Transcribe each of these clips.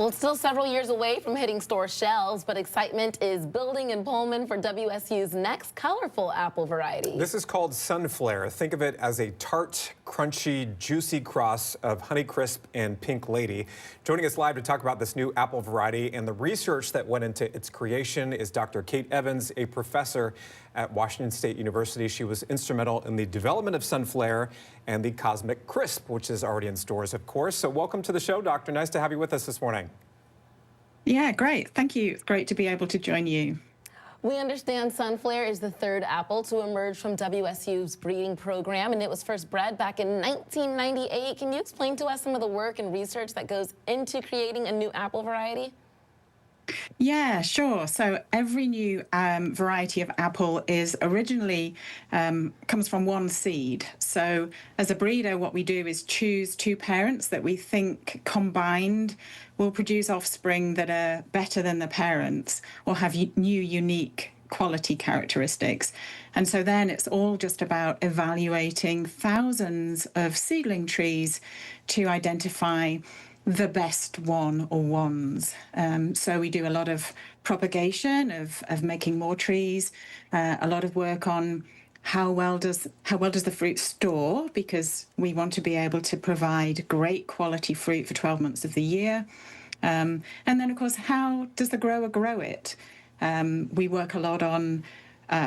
Well, it's still several years away from hitting store shelves, but excitement is building in Pullman for WSU's next colorful apple variety. This is called Sunflare. Think of it as a tart, crunchy, juicy cross of Honeycrisp and Pink Lady. Joining us live to talk about this new apple variety and the research that went into its creation is Dr. Kate Evans, a professor at Washington State University. She was instrumental in the development of Sunflare and the Cosmic Crisp, which is already in stores, of course. So welcome to the show, Doctor. Nice to have you with us this morning. Yeah, great. Thank you. It's great to be able to join you. We understand Sunflare is the third apple to emerge from WSU's breeding program, and it was first bred back in 1998. Can you explain to us some of the work and research that goes into creating a new apple variety? Yeah, sure. So every new variety of apple is originally comes from one seed. So as a breeder, what we do is choose two parents that we think combined will produce offspring that are better than the parents or have new unique quality characteristics. And so then it's all just about evaluating thousands of seedling trees to identify the best one or ones. So we do a lot of propagation of making more trees, a lot of work on how well does the fruit store, because we want to be able to provide great quality fruit for 12 months of the year. And then, of course, how does the grower grow it? We work a lot on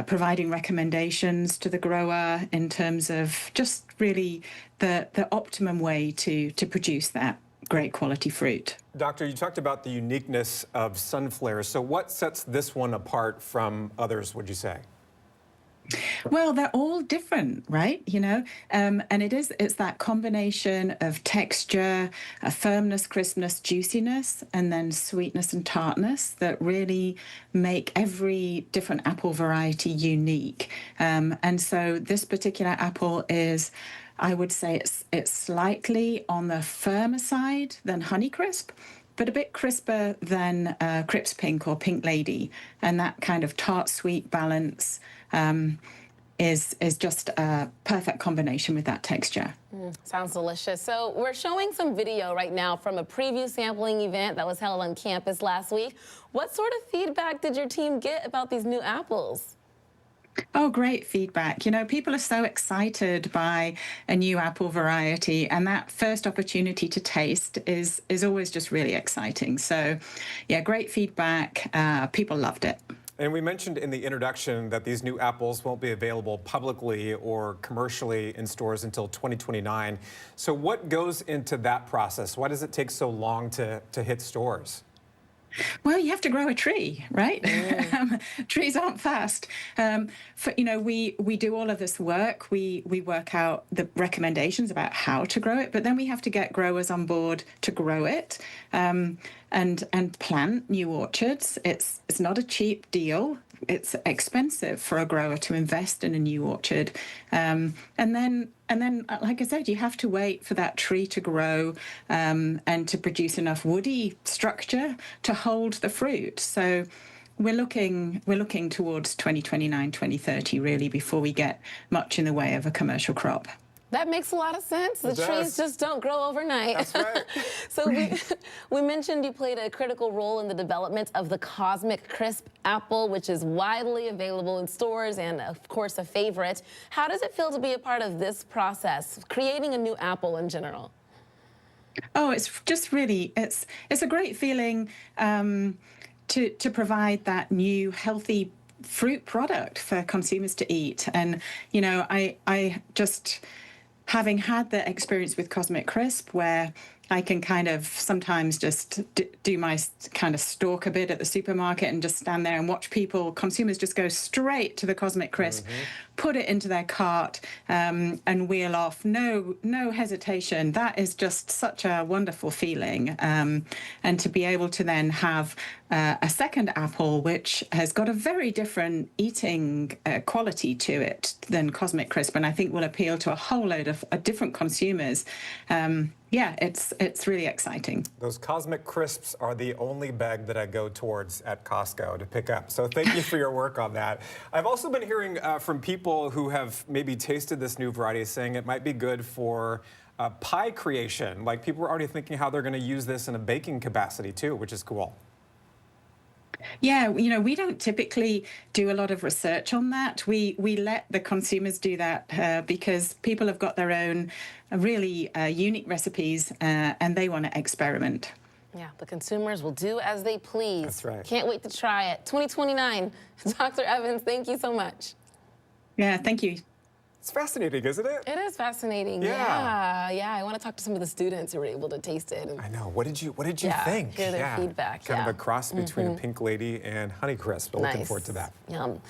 providing recommendations to the grower in terms of just really the optimum way to produce that great quality fruit. Doctor, you talked about the uniqueness of Sunflare. So what sets this one apart from others, would you say? Well, they're all different, right? And it's that combination of texture, a firmness, crispness, juiciness, and then sweetness and tartness that really make every different apple variety unique. And so this particular apple is, I would say it's slightly on the firmer side than Honeycrisp, but a bit crisper than Crisp Pink or Pink Lady. And that kind of tart sweet balance is just a perfect combination with that texture. Sounds delicious. So we're showing some video right now from a preview sampling event that was held on campus last week. What sort of feedback did your team get about these new apples? Oh, great feedback. People are so excited by a new apple variety, and that first opportunity to taste is always just really exciting. So, yeah, great feedback. People loved it. And we mentioned in the introduction that these new apples won't be available publicly or commercially in stores until 2029. So what goes into that process? Why does it take so long to hit stores? Well, you have to grow a tree, right? Trees aren't fast. We do all of this work. We work out the recommendations about how to grow it, but then we have to get growers on board to grow it and plant new orchards. It's not a cheap deal. It's expensive for a grower to invest in a new orchard. And then, like I said, you have to wait for that tree to grow and to produce enough woody structure to hold the fruit. So we're looking towards 2029, 2030, really, before we get much in the way of a commercial crop. That makes a lot of sense. The trees just don't grow overnight. That's right. So we mentioned you played a critical role in the development of the Cosmic Crisp apple, which is widely available in stores and, of course, a favorite. How does it feel to be a part of this process, creating a new apple in general? Oh, it's just really, it's a great feeling to provide that new healthy fruit product for consumers to eat. And, I just, having had the experience with Cosmic Crisp, where I can kind of sometimes just do my kind of stalk a bit at the supermarket and just stand there and watch consumers just go straight to the Cosmic Crisp, put it into their cart and wheel off. No hesitation. That is just such a wonderful feeling. And to be able to then have a second apple, which has got a very different eating quality to it than Cosmic Crisp, and I think will appeal to a whole load of different consumers. Yeah, it's really exciting. Those Cosmic Crisps are the only bag that I go towards at Costco to pick up. So thank you for your work on that. I've also been hearing from people who have maybe tasted this new variety saying it might be good for pie creation. Like people are already thinking how they're going to use this in a baking capacity too, which is cool. Yeah, we don't typically do a lot of research on that. We let the consumers do that because people have got their own really unique recipes and they want to experiment. Yeah, the consumers will do as they please. That's right. Can't wait to try it. 2029. Dr. Evans, thank you so much. Yeah, thank you. It's fascinating, isn't it? It is fascinating. Yeah. Yeah. I want to talk to some of the students who were able to taste it. I know. What did you Yeah, think? hear their feedback, Kind of yeah. a cross between a Pink Lady and Honeycrisp. Looking Nice. forward to that. Yum.